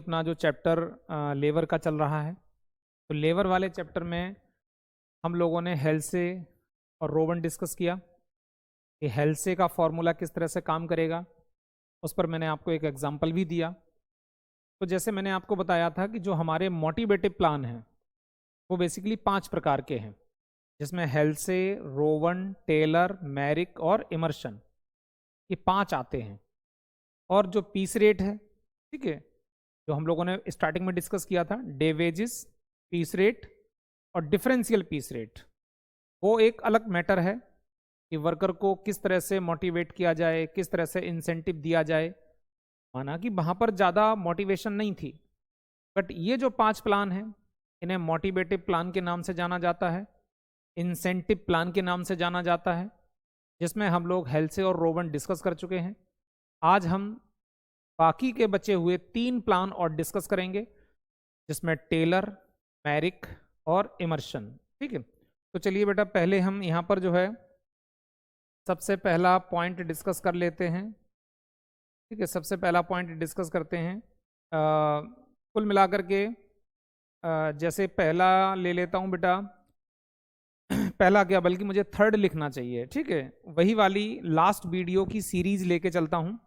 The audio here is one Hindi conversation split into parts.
अपना जो चैप्टर लेबर का चल रहा है, तो लेबर वाले चैप्टर में हम लोगों ने हेल्से और रोवन डिस्कस किया कि हेल्से का फॉर्मूला किस तरह से काम करेगा। उस पर मैंने आपको एक एग्जांपल भी दिया। तो जैसे मैंने आपको बताया था कि जो हमारे मोटिवेटिव प्लान हैं वो बेसिकली 5 प्रकार के हैं, जिसमें हेल्से, रोवन, टेलर, मैरिक और इमर्शन, ये 5 आते हैं। और जो पीस रेट है, ठीक है, जो हम लोगों ने स्टार्टिंग में डिस्कस किया था, डे वेजेस, पीस रेट और डिफरेंशियल पीस रेट, वो एक अलग मैटर है कि वर्कर को किस तरह से मोटिवेट किया जाए, किस तरह से इंसेंटिव दिया जाए। माना कि वहां पर ज़्यादा मोटिवेशन नहीं थी, बट ये जो 5 प्लान हैं इन्हें मोटिवेटिव प्लान के नाम से जाना जाता है, इंसेंटिव प्लान के नाम से जाना जाता है, जिसमें हम लोग हेल्से और रोवन डिस्कस कर चुके हैं। आज हम बाकी के बचे हुए 3 प्लान और डिस्कस करेंगे, जिसमें टेलर, मैरिक और इमर्शन। ठीक है, तो चलिए बेटा पहले हम यहाँ पर जो है सबसे पहला पॉइंट डिस्कस कर लेते हैं। ठीक है, सबसे पहला पॉइंट डिस्कस करते हैं। कुल मिलाकर के जैसे पहला ले लेता हूँ बेटा, पहला क्या बल्कि मुझे थर्ड लिखना चाहिए। ठीक है, वही वाली लास्ट वीडियो की सीरीज लेके चलता हूँ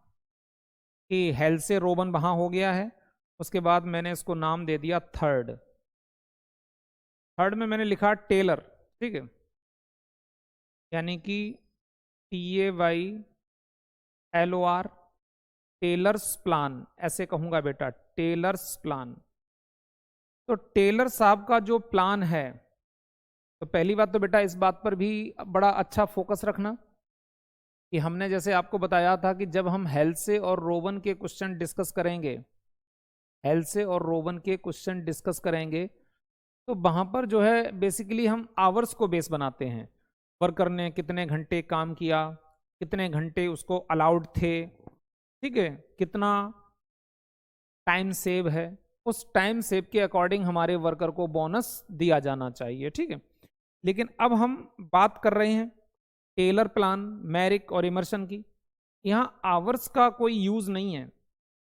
कि हेल्थ से रोबन वहाँ हो गया है, उसके बाद मैंने इसको नाम दे दिया थर्ड। थर्ड में मैंने लिखा टेलर, ठीक है, यानी कि TAYLOR, टेलर्स प्लान, ऐसे कहूंगा बेटा, टेलर्स प्लान। तो टेलर साहब का जो प्लान है, तो पहली बात तो बेटा इस बात पर भी बड़ा अच्छा फोकस रखना कि हमने जैसे आपको बताया था कि जब हम हेल्थ से और रोवन के क्वेश्चन डिस्कस करेंगे, हेल्थ से और रोवन के क्वेश्चन डिस्कस करेंगे, तो वहां पर जो है बेसिकली हम आवर्स को बेस बनाते हैं। वर्कर ने कितने घंटे काम किया, कितने घंटे उसको अलाउड थे, ठीक है, कितना टाइम सेव है, उस टाइम सेव के अकॉर्डिंग हमारे वर्कर को बोनस दिया जाना चाहिए। ठीक है, लेकिन अब हम बात कर रहे हैं टेलर प्लान, मैरिक और इमर्शन की। यहां आवर्स का कोई यूज नहीं है।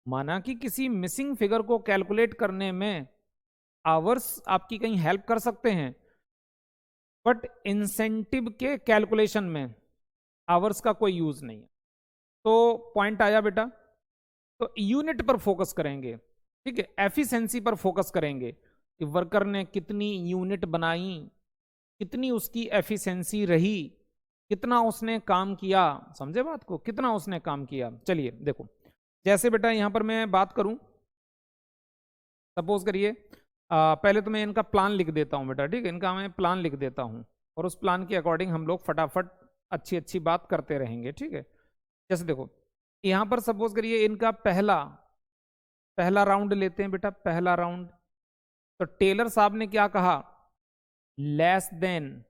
माना कि किसी मिसिंग फिगर को कैलकुलेट करने में आवर्स आपकी कहीं हेल्प कर सकते हैं, बट इंसेंटिव के कैलकुलेशन में आवर्स का कोई यूज नहीं है। तो पॉइंट आया बेटा। तो यूनिट पर फोकस करेंगे, ठीक है, एफिशिएंसी पर फोकस करेंगे कि वर्कर ने कितनी यूनिट बनाई, कितनी उसकी एफिशिएंसी रही, कितना उसने काम किया। समझे बात को, कितना उसने काम किया। चलिए देखो, जैसे बेटा यहां पर मैं बात करूं, सपोज करिए पहले तो मैं इनका प्लान लिख देता हूं बेटा, ठीक है, इनका मैं प्लान लिख देता हूं और उस प्लान के अकॉर्डिंग हम लोग फटाफट अच्छी अच्छी बात करते रहेंगे। ठीक है, जैसे देखो यहां पर सपोज करिए इनका पहला राउंड लेते हैं बेटा, पहला राउंड। तो टेलर साहब ने क्या कहा, less than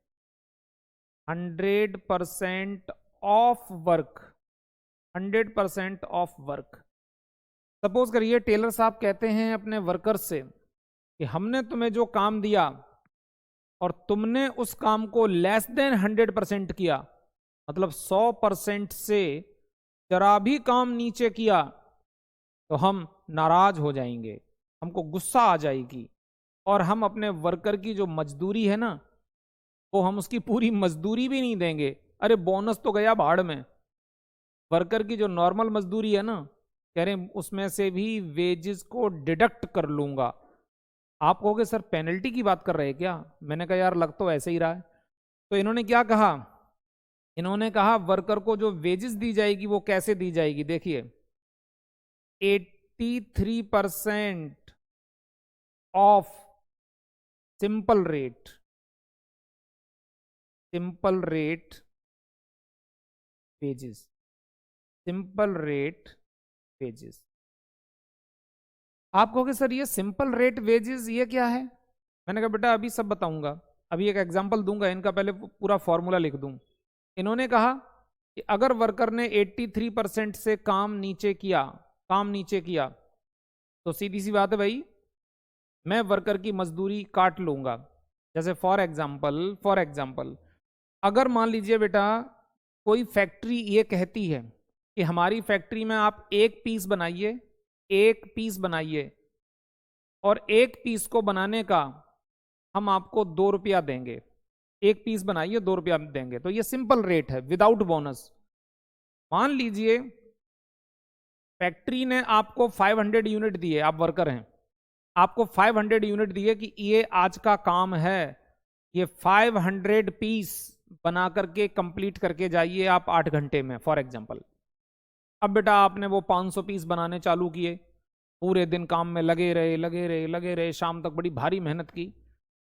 100% of work, 100% of work. Suppose करिए टेलर साहब कहते हैं अपने वर्कर्स से कि हमने तुम्हें जो काम दिया और तुमने उस काम को लेस देन 100% किया, मतलब 100% से जरा भी काम नीचे किया तो हम नाराज हो जाएंगे, हमको गुस्सा आ जाएगी और हम अपने वर्कर की जो मजदूरी है ना, वो हम उसकी पूरी मजदूरी भी नहीं देंगे। अरे बोनस तो गया भाड़ में, वर्कर की जो नॉर्मल मजदूरी है ना, कह रहे उसमें से भी वेजेस को डिडक्ट कर लूंगा। आप कहोगे सर पेनल्टी की बात कर रहे हैं क्या? मैंने कहा यार लग तो ऐसे ही रहा है। तो इन्होंने क्या कहा, इन्होंने कहा वर्कर को जो वेजेस दी जाएगी वो कैसे दी जाएगी। देखिए 83% of simple rate, simple rate wages, simple rate wages. आप कहोगे सर ये सिंपल रेट वेजेस ये क्या है? मैंने कहा बेटा अभी सब बताऊंगा, अभी एक एग्जांपल दूंगा, इनका पहले पूरा फॉर्मूला लिख दूं। इन्होंने कहा कि अगर वर्कर ने 83% से काम नीचे किया, तो सीधी सी बात है भाई, मैं वर्कर की मजदूरी काट लूंगा। जैसे फॉर एग्जाम्पल अगर मान लीजिए बेटा कोई फैक्ट्री ये कहती है कि हमारी फैक्ट्री में आप एक पीस बनाइए और एक पीस को बनाने का हम आपको 2 रुपया देंगे। एक पीस बनाइए 2 रुपया देंगे। तो ये सिंपल रेट है विदाउट बोनस। मान लीजिए फैक्ट्री ने आपको 500 यूनिट दिए, आप वर्कर हैं, आपको 500 यूनिट दिए कि ये आज का काम है, ये 500 पीस बना करके कंप्लीट करके जाइए आप 8 घंटे में फॉर एग्जांपल। अब बेटा आपने वो 500 पीस बनाने चालू किए, पूरे दिन काम में लगे रहे लगे रहे लगे रहे, शाम तक बड़ी भारी मेहनत की।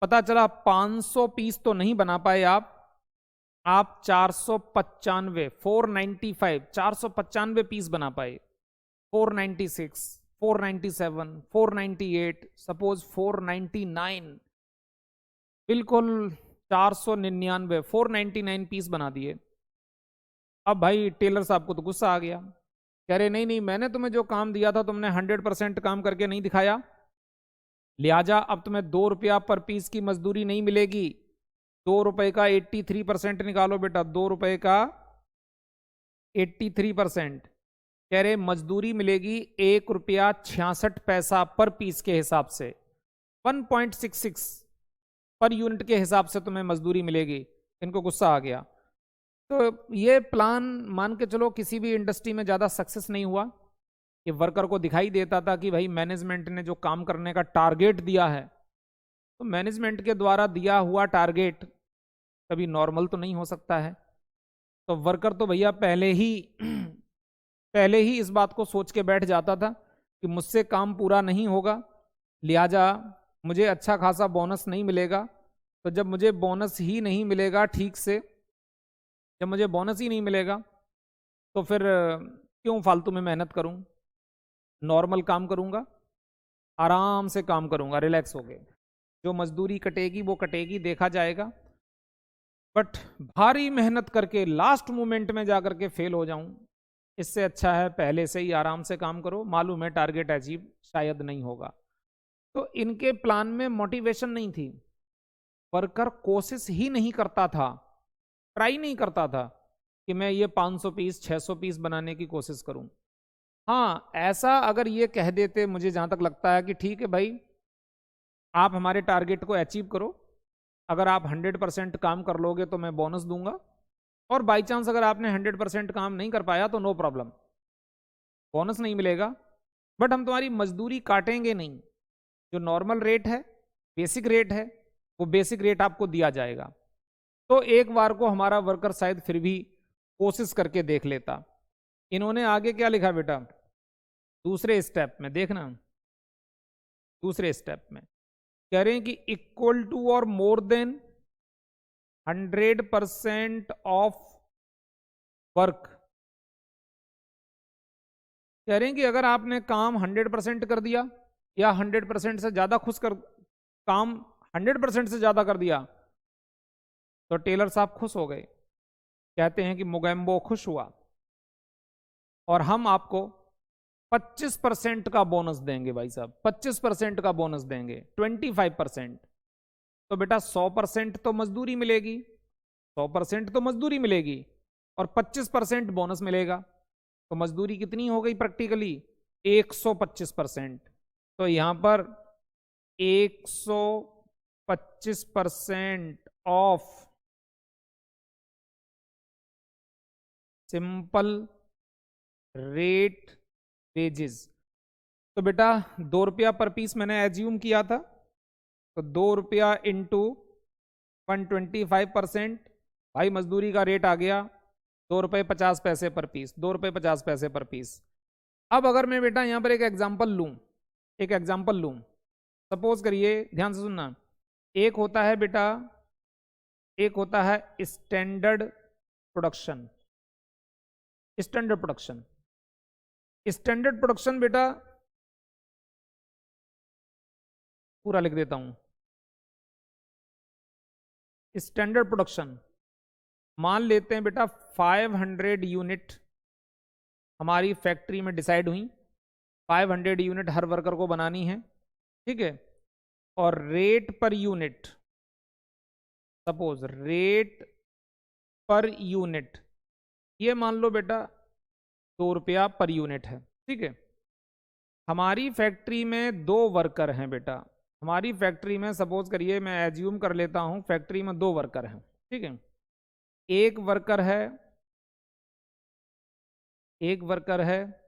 पता चला 500 पीस तो नहीं बना पाए आप 495 495 495 पीस बना पाए। 496 497 498 सपोज 499, बिल्कुल 499 499 पीस बना दिए। अब भाई टेलर साहब को तो गुस्सा आ गया, कह रहे नहीं नहीं मैंने तुम्हें जो काम दिया था तुमने 100% काम करके नहीं दिखाया, लिहाजा अब तुम्हें 2 रुपया पर पीस की मजदूरी नहीं मिलेगी। 2 रुपए का 83% निकालो बेटा, 2 रुपए का 83%। कह रहे मजदूरी मिलेगी 1 रुपया 66 पैसा पर पीस के हिसाब से, 1.66 पर यूनिट के हिसाब से तुम्हें मजदूरी मिलेगी। इनको गुस्सा आ गया। तो ये प्लान मान के चलो किसी भी इंडस्ट्री में ज़्यादा सक्सेस नहीं हुआ। ये वर्कर को दिखाई देता था कि भाई मैनेजमेंट ने जो काम करने का टारगेट दिया है, तो मैनेजमेंट के द्वारा दिया हुआ टारगेट कभी नॉर्मल तो नहीं हो सकता है। तो वर्कर तो भैया पहले ही इस बात को सोच के बैठ जाता था कि मुझसे काम पूरा नहीं होगा, लिहाजा मुझे अच्छा खासा बोनस नहीं मिलेगा। तो जब मुझे बोनस ही नहीं मिलेगा ठीक से, जब मुझे बोनस ही नहीं मिलेगा तो फिर क्यों फालतू में मेहनत करूं, नॉर्मल काम करूंगा, आराम से काम करूंगा रिलैक्स होके, जो मजदूरी कटेगी वो कटेगी, देखा जाएगा। बट भारी मेहनत करके लास्ट मोमेंट में जाकर के फेल हो जाऊं, इससे अच्छा है पहले से ही आराम से काम करो, मालूम है टारगेट अचीव शायद नहीं होगा। तो इनके प्लान में मोटिवेशन नहीं थी, वर्कर कोशिश ही नहीं करता था, ट्राई नहीं करता था कि मैं ये 500 पीस 600 पीस बनाने की कोशिश करूं। हाँ ऐसा अगर ये कह देते, मुझे जहां तक लगता है कि ठीक है भाई आप हमारे टारगेट को अचीव करो, अगर आप 100% काम कर लोगे तो मैं बोनस दूंगा, और बाई चांस अगर आपने 100% काम नहीं कर पाया तो नो प्रॉब्लम, बोनस नहीं मिलेगा, बट हम तुम्हारी मजदूरी काटेंगे नहीं। जो नॉर्मल रेट है, बेसिक रेट है, वो बेसिक रेट आपको दिया जाएगा। तो एक बार को हमारा वर्कर शायद फिर भी कोशिश करके देख लेता। इन्होंने आगे क्या लिखा बेटा, दूसरे स्टेप में देखना, दूसरे स्टेप में कह रहे हैं कि इक्वल टू और मोर देन 100% ऑफ वर्क। कह रहे हैं कि अगर आपने काम 100% कर दिया या 100% से ज्यादा काम 100% से ज्यादा कर दिया, तो टेलर साहब खुश हो गए, कहते हैं कि मोगेम्बो खुश हुआ और हम आपको 25% का बोनस देंगे भाई साहब, 25% का बोनस देंगे, 25%। तो बेटा 100% तो मजदूरी मिलेगी, 100% तो मजदूरी मिलेगी और 25% बोनस मिलेगा, तो मजदूरी कितनी हो गई प्रैक्टिकली 125%। तो यहां पर 125% ऑफ सिंपल रेट वेजेस। तो बेटा 2 रुपया पर पीस मैंने एज्यूम किया था, तो 2 रुपया इंटू 125%, भाई मजदूरी का रेट आ गया 2 रुपये 50 पैसे पर पीस, 2 रुपये 50 पैसे पर पीस। अब अगर मैं बेटा यहां पर एक एग्जाम्पल लूं, सपोज करिए, ध्यान से सुनना, एक होता है बेटा, एक होता है standard production. Standard production, standard production बेटा पूरा लिख देता हूं। स्टैंडर्ड प्रोडक्शन मान लेते हैं बेटा 500 यूनिट हमारी फैक्ट्री में डिसाइड हुई, 500 यूनिट हर वर्कर को बनानी है, ठीक है। और rate per unit, suppose rate per unit ये मान लो बेटा 2 रुपया पर यूनिट है, ठीक है। हमारी फैक्ट्री में 2 वर्कर हैं बेटा। हमारी फैक्ट्री में सपोज करिए, मैं एज्यूम कर लेता हूं फैक्ट्री में 2 वर्कर हैं, ठीक है। एक वर्कर है, एक वर्कर है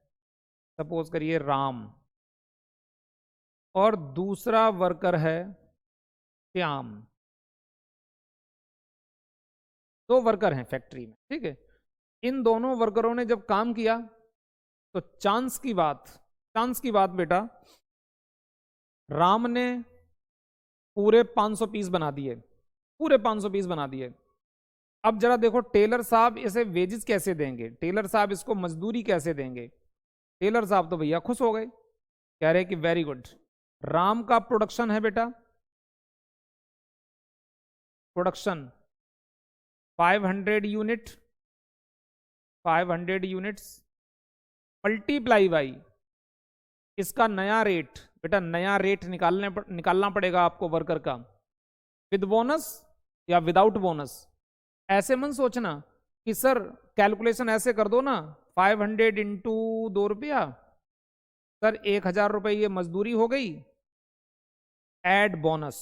सपोज करिए राम, और दूसरा वर्कर है श्याम। 2 वर्कर हैं फैक्ट्री में, ठीक है। इन दोनों वर्करों ने जब काम किया तो चांस की बात बेटा, राम ने पूरे 500 पीस बना दिए, पूरे 500 पीस बना दिए। अब जरा देखो टेलर साहब इसे वेजेस कैसे देंगे, टेलर साहब इसको मजदूरी कैसे देंगे। टेलर साहब तो भैया खुश हो गए, कह रहे कि वेरी गुड, राम का प्रोडक्शन है बेटा, production 500 unit, 500 units multiply by इसका नया रेट। बेटा नया रेट निकालना पड़ेगा आपको वर्कर का, विद बोनस या विदाउट बोनस। ऐसे मन सोचना कि सर कैलकुलेशन ऐसे कर दो ना, 500 इंटू 2 रुपया, सर 1000 रुपये ये मजदूरी हो गई, add bonus,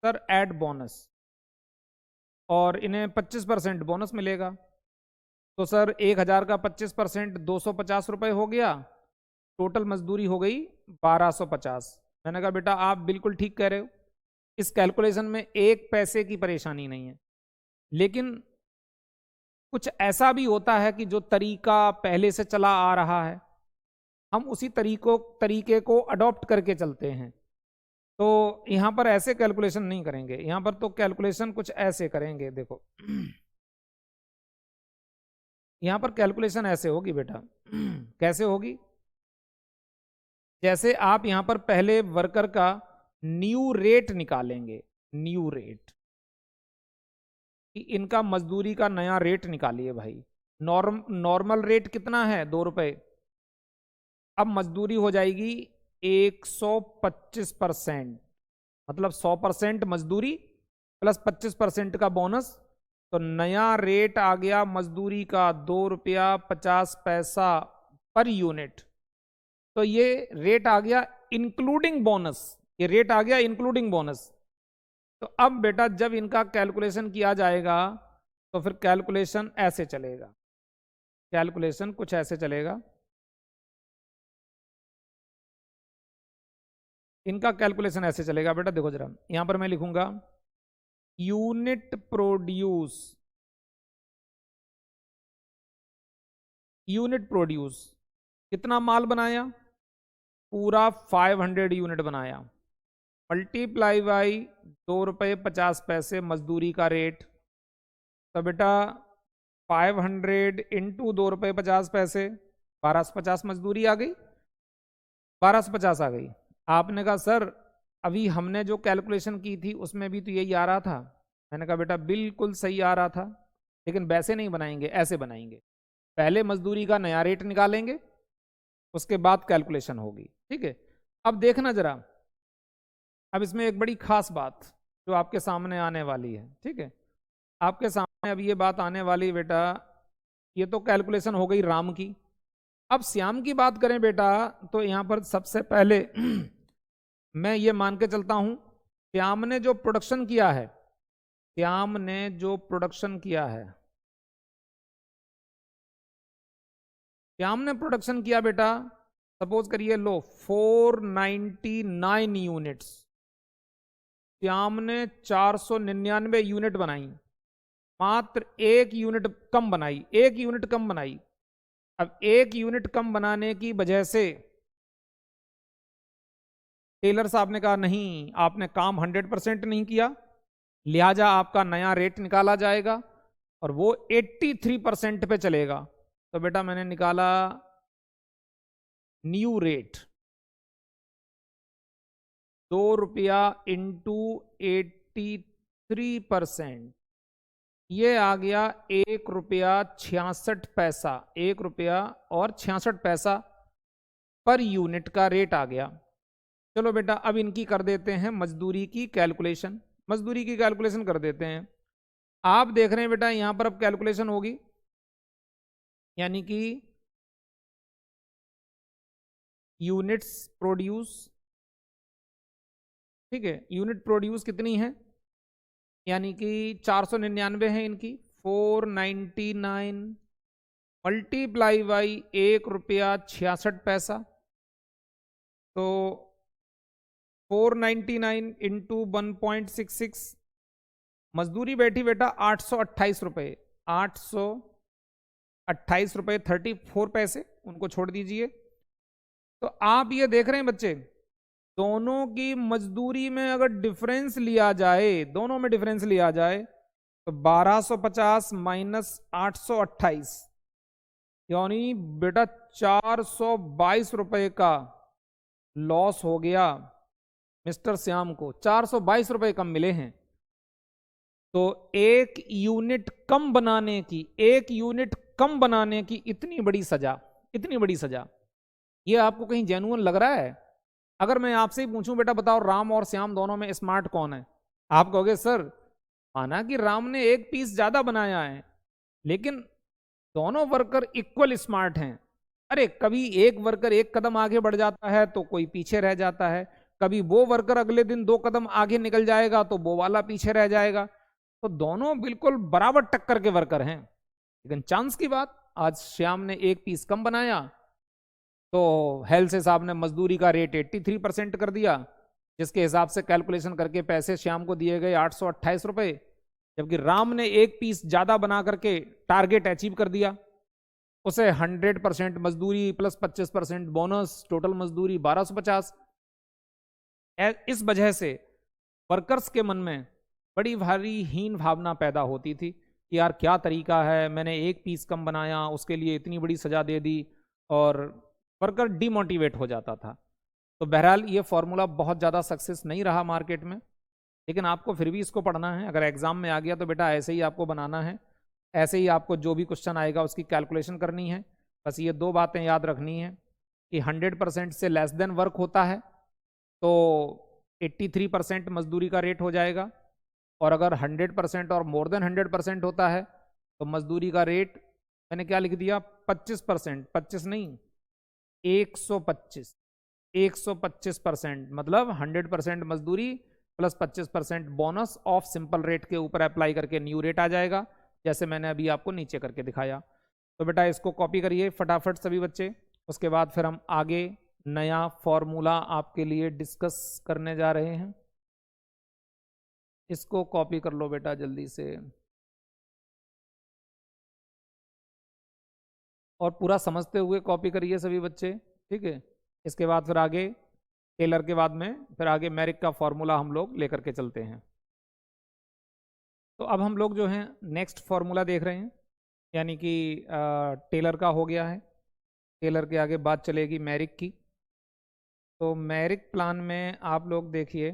sir add bonus, और इन्हें 25% बोनस मिलेगा। तो सर 1000 का 25% 250 रुपये हो गया, टोटल मजदूरी हो गई 1250। मैंने कहा बेटा आप बिल्कुल ठीक कह रहे हो, इस कैलकुलेशन में 1 पैसे की परेशानी नहीं है। लेकिन कुछ ऐसा भी होता है कि जो तरीका पहले से चला आ रहा है, हम उसी तरीके को अडॉप्ट करके चलते हैं। तो यहां पर ऐसे कैलकुलेशन नहीं करेंगे, यहां पर तो कैलकुलेशन कुछ ऐसे करेंगे। देखो यहां पर कैलकुलेशन ऐसे होगी बेटा, कैसे होगी, जैसे आप यहां पर पहले वर्कर का न्यू रेट निकालेंगे, न्यू रेट कि इनका मजदूरी का नया रेट निकालिए भाई। नॉर्मल रेट कितना है, 2 रुपए। अब मजदूरी हो जाएगी 125%, मतलब 100% मजदूरी प्लस 25% का बोनस। तो नया रेट आ गया मजदूरी का 2 रुपया 50 पैसा पर यूनिट। तो ये रेट आ गया इंक्लूडिंग बोनस, ये रेट आ गया इंक्लूडिंग बोनस। तो अब बेटा जब इनका कैलकुलेशन किया जाएगा तो फिर कैलकुलेशन ऐसे चलेगा, कैलकुलेशन कुछ ऐसे चलेगा। इनका कैलकुलेशन ऐसे चलेगा बेटा, देखो जरा यहां पर मैं लिखूंगा यूनिट प्रोड्यूस, यूनिट प्रोड्यूस कितना माल बनाया, पूरा 500 यूनिट बनाया, मल्टीप्लाई बाई 2 रुपये 50 पैसे मजदूरी का रेट। तो बेटा 500 इंटू 2 रुपये 50 पैसे, 1250 मजदूरी आ गई, 1250 आ गई। आपने कहा सर अभी हमने जो कैलकुलेशन की थी उसमें भी तो यही आ रहा था। मैंने कहा बेटा बिल्कुल सही आ रहा था, लेकिन वैसे नहीं बनाएंगे, ऐसे बनाएंगे। पहले मजदूरी का नया रेट निकालेंगे, उसके बाद कैलकुलेशन होगी, ठीक है। अब देखना जरा, अब इसमें एक बड़ी खास बात जो आपके सामने आने वाली है, ठीक है। आपके सामने अब ये बात आने वाली बेटा, ये तो कैलकुलेशन हो गई राम की। अब श्याम की बात करें बेटा, तो यहां पर सबसे पहले मैं ये मान के चलता हूं श्याम ने जो प्रोडक्शन किया है, श्याम ने जो प्रोडक्शन किया है, श्याम ने प्रोडक्शन किया बेटा, सपोज करिए लो 499 यूनिट्स, श्याम ने 499 यूनिट बनाई, मात्र 1 यूनिट कम बनाई, 1 यूनिट कम बनाई। अब 1 यूनिट कम बनाने की वजह से टेलर साहब ने कहा नहीं आपने काम 100% नहीं किया, लिहाजा आपका नया रेट निकाला जाएगा और वो 83% पे चलेगा। तो बेटा मैंने निकाला न्यू रेट, 2 रुपया इंटू 83%, ये आ गया 1 रुपया 66 पैसा, 1 रुपया और 66 पैसा पर यूनिट का रेट आ गया। चलो बेटा अब इनकी कर देते हैं मजदूरी की कैलकुलेशन, मजदूरी की कैलकुलेशन कर देते हैं। आप देख रहे हैं बेटा यहां पर अब कैलकुलेशन होगी, यानी कि यूनिट्स प्रोड्यूस, ठीक है, यूनिट प्रोड्यूस कितनी है, यानी कि 499 है इनकी, 499 मल्टीप्लाई बाई 1 रुपया 66 पैसा, तो 499 इंटू 1.66, मजदूरी बैठी बेटा 828 रुपये, 828 रुपये 34 पैसे, उनको छोड़ दीजिए। तो आप ये देख रहे हैं बच्चे, दोनों की मजदूरी में अगर डिफरेंस लिया जाए, दोनों में डिफरेंस लिया जाए, तो 1250 माइनस 828, यानी बेटा 422 रुपए का लॉस हो गया मिस्टर श्याम को, 422 रुपए कम मिले हैं। तो एक यूनिट कम बनाने की, एक यूनिट कम बनाने की इतनी बड़ी सजा, इतनी बड़ी सजा, ये आपको कहीं जेन्युइन लग रहा है? अगर मैं आपसे ही पूछूं बेटा बताओ राम और श्याम दोनों में स्मार्ट कौन है, आप कहोगे सर माना कि राम ने एक पीस ज्यादा बनाया है, लेकिन दोनों वर्कर इक्वल स्मार्ट हैं। अरे कभी एक वर्कर एक कदम आगे बढ़ जाता है तो कोई पीछे रह जाता है, कभी वो वर्कर अगले दिन 2 कदम आगे निकल जाएगा तो वो वाला पीछे रह जाएगा। तो दोनों बिल्कुल बराबर टक्कर के वर्कर हैं, लेकिन चांस की बात, आज श्याम ने एक पीस कम बनाया तो हेल्से साहब ने मजदूरी का रेट 83% कर दिया, जिसके हिसाब से कैलकुलेशन करके पैसे श्याम को दिए गए 828 रुपए, जबकि राम ने एक पीस ज्यादा बना करके टारगेट अचीव कर दिया, उसे 100% मजदूरी प्लस 25% बोनस, टोटल मजदूरी 1250। इस वजह से वर्कर्स के मन में बड़ी भारी हीन भावना पैदा होती थी कि यार क्या तरीका है, मैंने एक पीस कम बनाया उसके लिए इतनी बड़ी सजा दे दी, और वर्कर डिमोटिवेट हो जाता था। तो बहरहाल ये फॉर्मूला बहुत ज़्यादा सक्सेस नहीं रहा मार्केट में, लेकिन आपको फिर भी इसको पढ़ना है। अगर एग्जाम में आ गया तो बेटा ऐसे ही आपको बनाना है, ऐसे ही आपको जो भी क्वेश्चन आएगा उसकी कैलकुलेशन करनी है। बस ये 2 बातें याद रखनी है कि 100% से लेस देन वर्क होता है तो 83% मजदूरी का रेट हो जाएगा, और अगर 100% और मोर देन 100% होता है तो मजदूरी का रेट मैंने क्या लिख दिया 25%, 25 नहीं 125, 125%, मतलब 100% मजदूरी plus 25% bonus of simple rate के ऊपर अप्लाई करके न्यू रेट आ जाएगा, जैसे मैंने अभी आपको नीचे करके दिखाया। तो बेटा इसको कॉपी करिए फटाफट सभी बच्चे, उसके बाद फिर हम आगे नया फॉर्मूला आपके लिए डिस्कस करने जा रहे हैं। इसको कॉपी कर लो बेटा जल्दी से, और पूरा समझते हुए कॉपी करिए सभी बच्चे, ठीक है। इसके बाद फिर आगे टेलर के बाद में फिर आगे मैरिक का फॉर्मूला हम लोग लेकर के चलते हैं। तो अब हम लोग जो हैं नेक्स्ट फॉर्मूला देख रहे हैं, यानी कि टेलर का हो गया है, टेलर के आगे बात चलेगी मैरिक की। तो मैरिक प्लान में आप लोग देखिए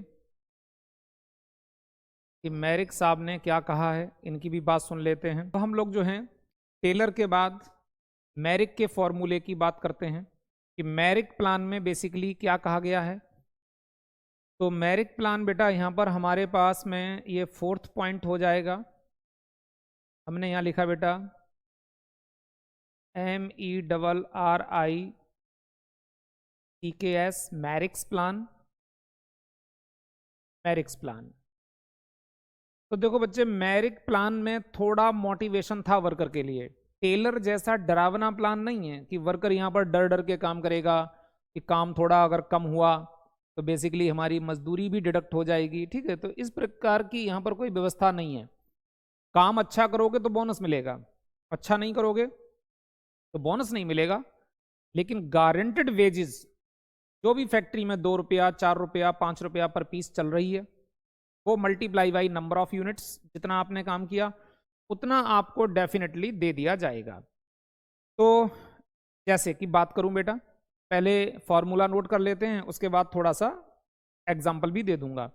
कि मैरिक साहब ने क्या कहा है, इनकी भी बात सुन लेते हैं। तो हम लोग जो हैं टेलर के बाद मैरिक के फॉर्मूले की बात करते हैं कि मैरिक प्लान में बेसिकली क्या कहा गया है। तो मैरिक प्लान बेटा यहाँ पर हमारे पास में ये 4th पॉइंट हो जाएगा। हमने यहाँ लिखा बेटा MERRICKS Merrick's plan, Merrick's plan. तो देखो बच्चे मैरिक प्लान में थोड़ा मोटिवेशन था वर्कर के लिए, टेलर जैसा डरावना प्लान नहीं है कि वर्कर यहाँ पर डर डर के काम करेगा कि काम थोड़ा अगर कम हुआ तो बेसिकली हमारी मजदूरी भी डिडक्ट हो जाएगी, ठीक है। तो इस प्रकार की यहाँ पर कोई व्यवस्था नहीं है। काम अच्छा करोगे तो बोनस मिलेगा, अच्छा नहीं करोगे तो बोनस नहीं मिलेगा, लेकिन गारंटेड वेजेस जो भी फैक्ट्री में 2 रुपया 4 रुपया 5 रुपया पर पीस चल रही है, वो multiply by number of units, जितना आपने काम किया उतना आपको डेफिनेटली दे दिया जाएगा। तो जैसे कि बात करूं बेटा, पहले फॉर्मूला नोट कर लेते हैं, उसके बाद थोड़ा सा एग्जाम्पल भी दे दूंगा।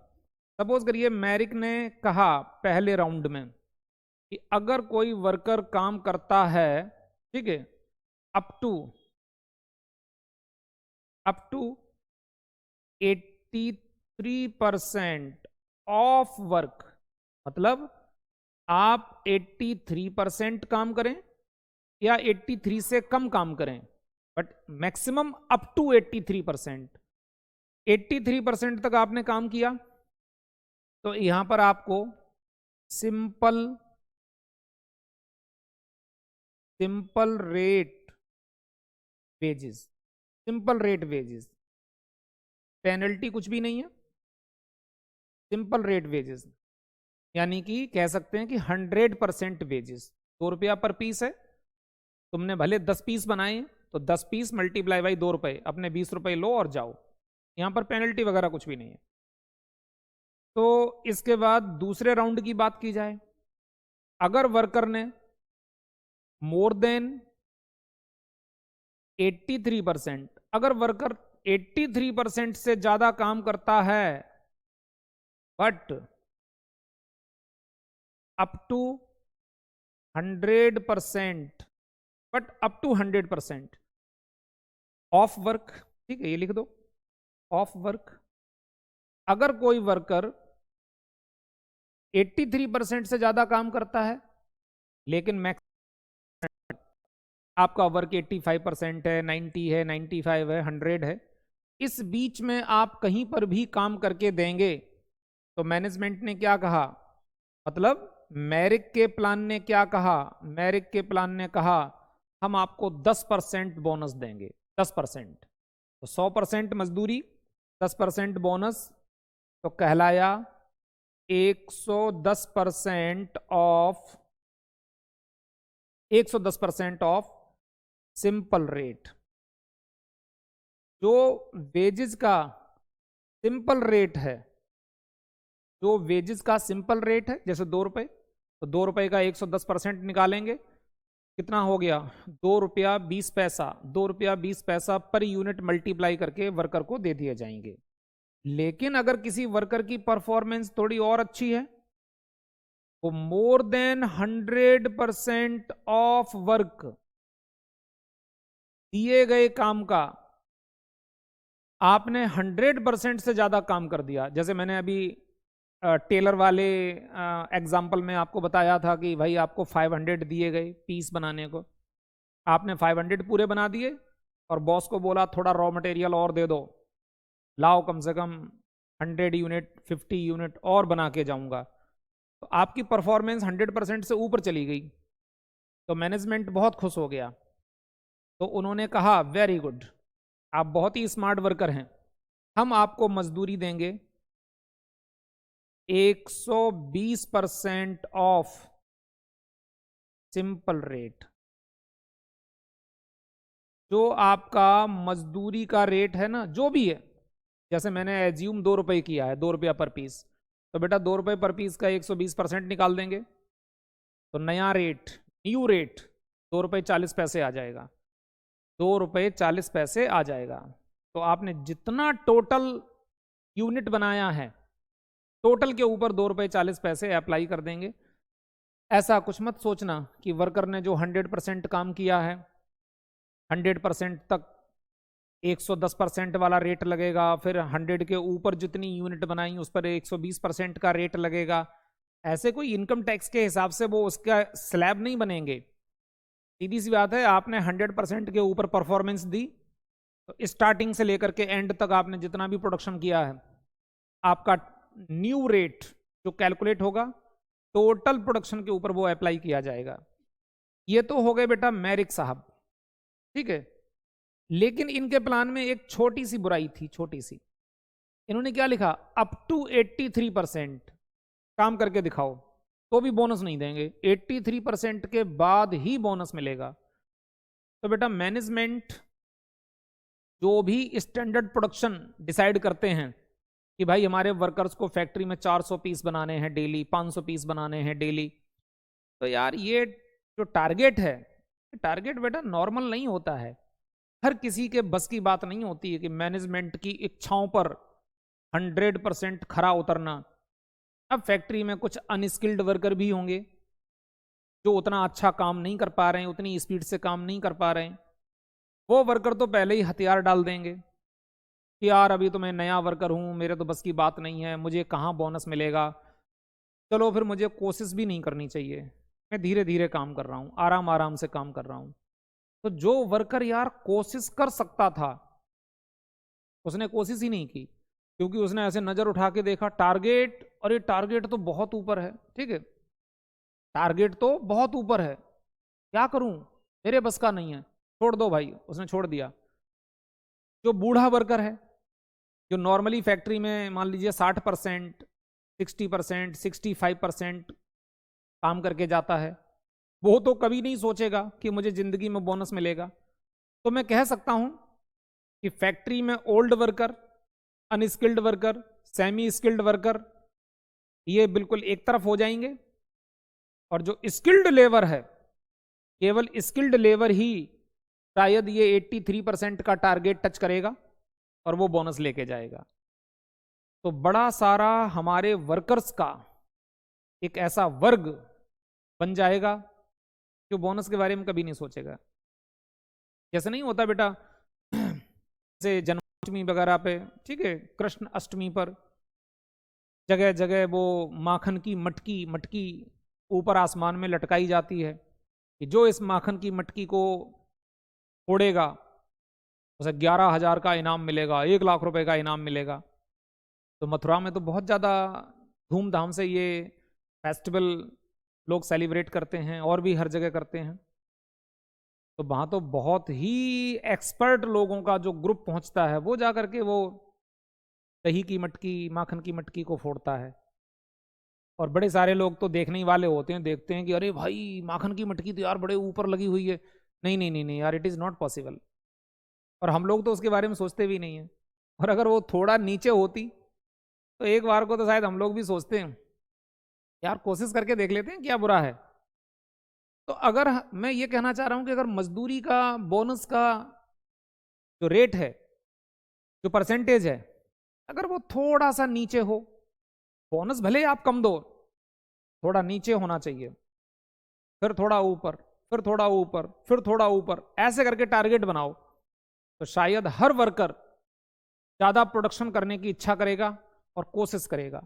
सपोज करिए मैरिक ने कहा पहले राउंड में कि अगर कोई वर्कर काम करता है, ठीक है, अप टू 83% ऑफ वर्क, मतलब आप 83% काम करें या 83 से कम काम करें, बट मैक्सिमम अप टू 83%। 83% तक आपने काम किया तो यहां पर आपको simple rate wages, simple rate wages, penalty कुछ भी नहीं है, सिंपल रेट वेजेस, यानी कि कह सकते हैं कि 100% वेजेस। 2 रुपया पर पीस है, तुमने भले 10 पीस बनाए तो 10 पीस मल्टीप्लाई बाई 2 रुपए, अपने 20 रुपए लो और जाओ। यहां पर पेनल्टी वगैरह कुछ भी नहीं है। तो इसके बाद दूसरे राउंड की बात की जाए, अगर वर्कर ने मोर देन 83%, अगर वर्कर 83% से ज्यादा काम करता है but up to 100%, but up to 100% of work, ठीक है, ये लिख दो ऑफ वर्क। अगर कोई वर्कर 83% से ज्यादा काम करता है लेकिन मैक्स आपका वर्क 85% है, 90 है, 95 है, 100 है, इस बीच में आप कहीं पर भी काम करके देंगे तो मैनेजमेंट ने क्या कहा, मतलब मैरिक के प्लान ने क्या कहा, मैरिक के प्लान ने कहा हम आपको 10% बोनस देंगे। 10%, तो 100% मजदूरी, 10% बोनस, तो कहलाया 110% ऑफ 110% ऑफ सिंपल रेट। जो वेजेस का सिंपल रेट है, जो वेजेस का सिंपल रेट है जैसे 2 रुपए, तो 2 रुपए का 110% निकालेंगे, कितना हो गया 2 रुपया 20 पैसा, 2 रुपया 20 पैसा पर यूनिट मल्टीप्लाई करके वर्कर को दे दिए जाएंगे। लेकिन अगर किसी वर्कर की परफॉर्मेंस थोड़ी और अच्छी है, वो मोर देन 100% ऑफ वर्क, दिए गए काम का आपने 100% से ज्यादा काम कर दिया। जैसे मैंने अभी टेलर वाले एग्जाम्पल में आपको बताया था कि भाई आपको 500 दिए गए पीस बनाने को, आपने 500 पूरे बना दिए और बॉस को बोला थोड़ा रॉ मटेरियल और दे दो, लाओ कम से कम 100 यूनिट 50 यूनिट और बना के जाऊंगा, तो आपकी परफॉर्मेंस 100% से ऊपर चली गई। तो मैनेजमेंट बहुत खुश हो गया, तो उन्होंने कहा वेरी गुड, आप बहुत ही स्मार्ट वर्कर हैं, हम आपको मजदूरी देंगे 120% ऑफ सिंपल रेट। जो आपका मजदूरी का रेट है ना, जो भी है, जैसे मैंने एज्यूम 2 रुपए किया है, 2 रुपया पर पीस, तो बेटा 2 रुपए पर पीस का 120% निकाल देंगे, तो नया रेट, न्यू रेट 2 रुपए 40 पैसे आ जाएगा, 2 रुपए 40 पैसे आ जाएगा। तो आपने जितना टोटल यूनिट बनाया है, टोटल के ऊपर 2 रुपए 40 पैसे अप्लाई कर देंगे। ऐसा कुछ मत सोचना कि वर्कर ने जो 100% काम किया है 100% तक 110% वाला रेट लगेगा, फिर 100 के ऊपर जितनी यूनिट बनाई उस पर 120% का रेट लगेगा। ऐसे कोई इनकम टैक्स के हिसाब से वो उसका स्लैब नहीं बनेंगे। सीधी सी बात है, आपने 100% के ऊपर परफॉर्मेंस दी तो स्टार्टिंग से लेकर के एंड तक आपने जितना भी प्रोडक्शन किया है, आपका न्यू रेट जो कैलकुलेट होगा टोटल प्रोडक्शन के ऊपर वो अप्लाई किया जाएगा। ये तो हो गए बेटा मैरिक साहब, ठीक है। लेकिन इनके प्लान में एक छोटी सी बुराई थी, छोटी सी। इन्होंने क्या लिखा, अप टू 83% काम करके दिखाओ तो भी बोनस नहीं देंगे, 83% के बाद ही बोनस मिलेगा। तो बेटा मैनेजमेंट जो भी स्टैंडर्ड प्रोडक्शन डिसाइड करते हैं कि भाई हमारे वर्कर्स को फैक्ट्री में 400 पीस बनाने हैं डेली, 500 पीस बनाने हैं डेली, तो यार ये जो टारगेट है, टारगेट बेटा नॉर्मल नहीं होता है। हर किसी के बस की बात नहीं होती है कि मैनेजमेंट की इच्छाओं पर 100% खरा उतरना। अब फैक्ट्री में कुछ अनस्किल्ड वर्कर भी होंगे जो उतना अच्छा काम नहीं कर पा रहे हैं, उतनी स्पीड से काम नहीं कर पा रहे हैं। वो वर्कर तो पहले ही हथियार डाल देंगे कि यार अभी तो मैं नया वर्कर हूं, मेरे तो बस की बात नहीं है, मुझे कहाँ बोनस मिलेगा, चलो फिर मुझे कोशिश भी नहीं करनी चाहिए, मैं धीरे धीरे काम कर रहा हूँ, आराम आराम से काम कर रहा हूँ। तो जो वर्कर यार कोशिश कर सकता था उसने कोशिश ही नहीं की, क्योंकि उसने ऐसे नजर उठा के देखा टारगेट, और ये टारगेट तो बहुत ऊपर है, ठीक है, टारगेट तो बहुत ऊपर है, क्या करूं, मेरे बस का नहीं है, छोड़ दो भाई, उसने छोड़ दिया। जो बूढ़ा वर्कर है, जो नॉर्मली फैक्ट्री में मान लीजिए 60%, 60%, 65% काम करके जाता है, वो तो कभी नहीं सोचेगा कि मुझे जिंदगी में बोनस मिलेगा। तो मैं कह सकता हूं कि फैक्ट्री में old worker, unskilled worker, semi skilled worker, ये बिल्कुल एक तरफ हो जाएंगे, और जो स्किल्ड लेबर है, केवल स्किल्ड लेबर ही शायद ये 83% का टारगेट टच करेगा और वो बोनस लेके जाएगा। तो बड़ा सारा हमारे वर्कर्स का एक ऐसा वर्ग बन जाएगा जो बोनस के बारे में कभी नहीं सोचेगा। जैसे नहीं होता बेटा, जैसे जन्माष्टमी वगैरह पे, ठीक है, कृष्ण अष्टमी पर जगह जगह वो माखन की मटकी मटकी ऊपर आसमान में लटकाई जाती है कि जो इस माखन की मटकी को फोड़ेगा उसे 11,000 का इनाम मिलेगा, 1 लाख रुपए का इनाम मिलेगा। तो मथुरा में तो बहुत ज़्यादा धूमधाम से ये फेस्टिवल लोग सेलिब्रेट करते हैं, और भी हर जगह करते हैं। तो वहाँ तो बहुत ही एक्सपर्ट लोगों का जो ग्रुप पहुँचता है, वो जा करके वो दही की मटकी, माखन की मटकी को फोड़ता है। और बड़े सारे लोग तो देखने ही वाले होते हैं, देखते हैं कि अरे भाई माखन की मटकी तो यार बड़े ऊपर लगी हुई है, नहीं नहीं नहीं नहीं यार, इट इज़ नॉट पॉसिबल। और हम लोग तो उसके बारे में सोचते भी नहीं है। और अगर वो थोड़ा नीचे होती तो एक बार को तो शायद हम लोग भी सोचते हैं यार कोशिश करके देख लेते हैं, क्या बुरा है। तो अगर मैं ये कहना चाह रहा हूं कि अगर मजदूरी का बोनस का जो रेट है, जो परसेंटेज है, अगर वो थोड़ा सा नीचे हो, बोनस भले आप कम दो, थोड़ा नीचे होना चाहिए, फिर थोड़ा ऊपर, फिर थोड़ा ऊपर, फिर थोड़ा ऊपर, ऐसे करके टारगेट बनाओ, तो शायद हर वर्कर ज्यादा प्रोडक्शन करने की इच्छा करेगा और कोशिश करेगा।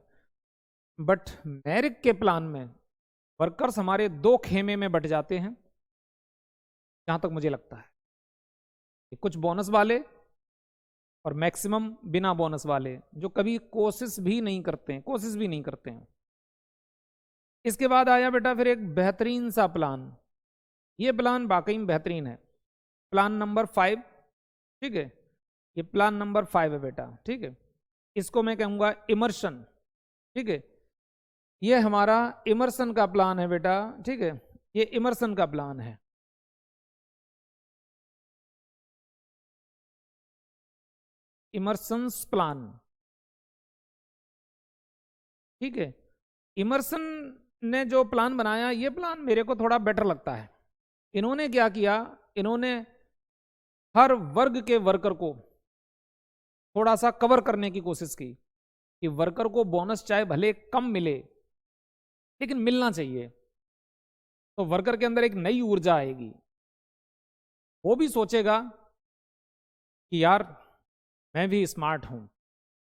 बट मैरिक के प्लान में वर्कर्स हमारे दो खेमे में बट जाते हैं, जहां तक मुझे लगता है कि कुछ बोनस वाले और मैक्सिमम बिना बोनस वाले, जो कभी कोशिश भी नहीं करते हैं, कोशिश भी नहीं करते हैं। इसके बाद आया बेटा फिर एक बेहतरीन सा प्लान। ये प्लान वाकई में बेहतरीन है, प्लान नंबर 5, ठीक है, ये प्लान नंबर 5 है बेटा, ठीक है। इसको मैं कहूंगा इमर्शन, ठीक है, ये हमारा इमर्सन का प्लान है बेटा, ठीक है, ये इमर्सन का प्लान है। इमर्सन्स प्लान, ठीक है। इमर्सन ने जो प्लान बनाया, ये प्लान मेरे को थोड़ा बेटर लगता है। इन्होंने क्या किया, इन्होंने हर वर्ग के वर्कर को थोड़ा सा कवर करने की कोशिश की कि वर्कर को बोनस चाहे भले कम मिले लेकिन मिलना चाहिए। तो वर्कर के अंदर एक नई ऊर्जा आएगी, वो भी सोचेगा कि यार मैं भी स्मार्ट हूं,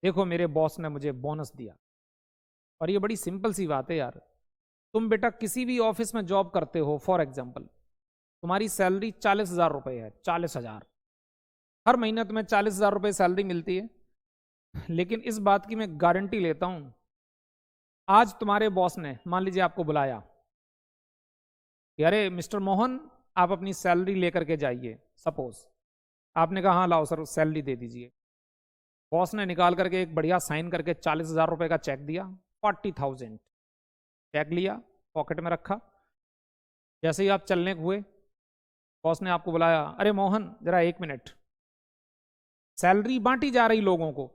देखो मेरे बॉस ने मुझे बोनस दिया। और ये बड़ी सिंपल सी बात है यार, तुम बेटा किसी भी ऑफिस में जॉब करते हो, फॉर एग्जाम्पल तुम्हारी सैलरी 40,000 रुपए है, 40,000, हर महीने तुम्हें 40,000 रुपए सैलरी मिलती है। लेकिन इस बात की मैं गारंटी लेता हूं, आज तुम्हारे बॉस ने मान लीजिए आपको बुलाया कि अरे मिस्टर मोहन आप अपनी सैलरी लेकर के जाइए, सपोज आपने कहा हाँ लाओ सर सैलरी दे दीजिए। बॉस ने निकाल करके एक बढ़िया साइन करके 40,000 रुपए का चेक दिया, 40,000 चेक लिया, पॉकेट में रखा। जैसे ही आप चलने हुए, बॉस ने आपको बुलाया, अरे मोहन जरा 1 मिनट। सैलरी बांटी जा रही लोगों को,